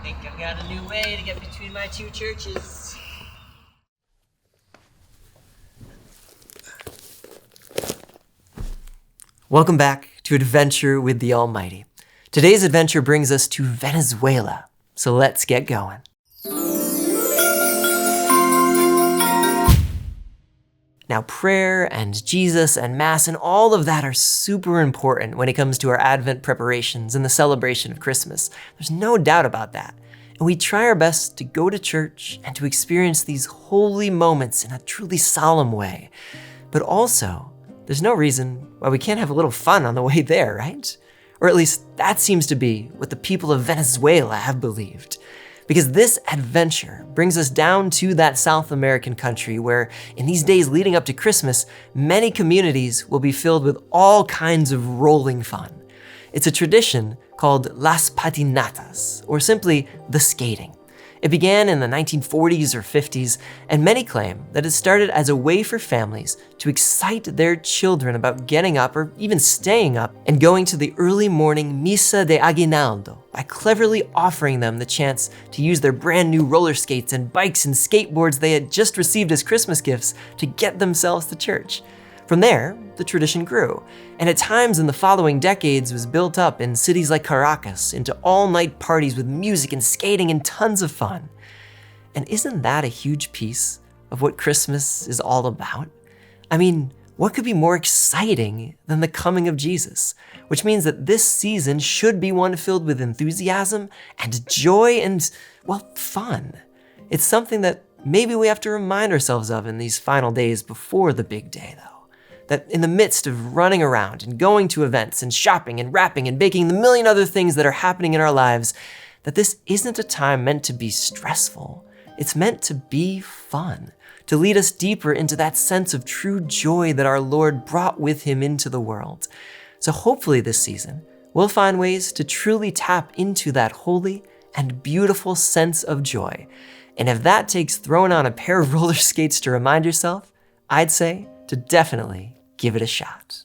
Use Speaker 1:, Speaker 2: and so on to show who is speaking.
Speaker 1: think I've got a new way to get between my two churches. Welcome back to Adventure with the Almighty. Today's adventure brings us to Venezuela, so let's get going. Now, prayer and Jesus and Mass and all of that are super important when it comes to our Advent preparations and the celebration of Christmas. There's no doubt about that. And we try our best to go to church and to experience these holy moments in a truly solemn way. But also, there's no reason why we can't have a little fun on the way there, right? Or at least that seems to be what the people of Venezuela have believed. Because this adventure brings us down to that South American country where, in these days leading up to Christmas, many communities will be filled with all kinds of rolling fun. It's a tradition called Las Patinatas, or simply the skating. It began in the 1940s or 50s, and many claim that it started as a way for families to excite their children about getting up or even staying up and going to the early morning Misa de Aguinaldo by cleverly offering them the chance to use their brand new roller skates and bikes and skateboards they had just received as Christmas gifts to get themselves to church. From there, the tradition grew, and at times in the following decades was built up in cities like Caracas into all-night parties with music and skating and tons of fun. And isn't that a huge piece of what Christmas is all about? I mean, what could be more exciting than the coming of Jesus? Which means that this season should be one filled with enthusiasm and joy and, well, fun. It's something that maybe we have to remind ourselves of in these final days before the big day, though. That in the midst of running around and going to events and shopping and wrapping and baking the million other things that are happening in our lives, that this isn't a time meant to be stressful. It's meant to be fun, to lead us deeper into that sense of true joy that our Lord brought with him into the world. So hopefully this season, we'll find ways to truly tap into that holy and beautiful sense of joy. And if that takes throwing on a pair of roller skates to remind yourself, I'd say to definitely give it a shot.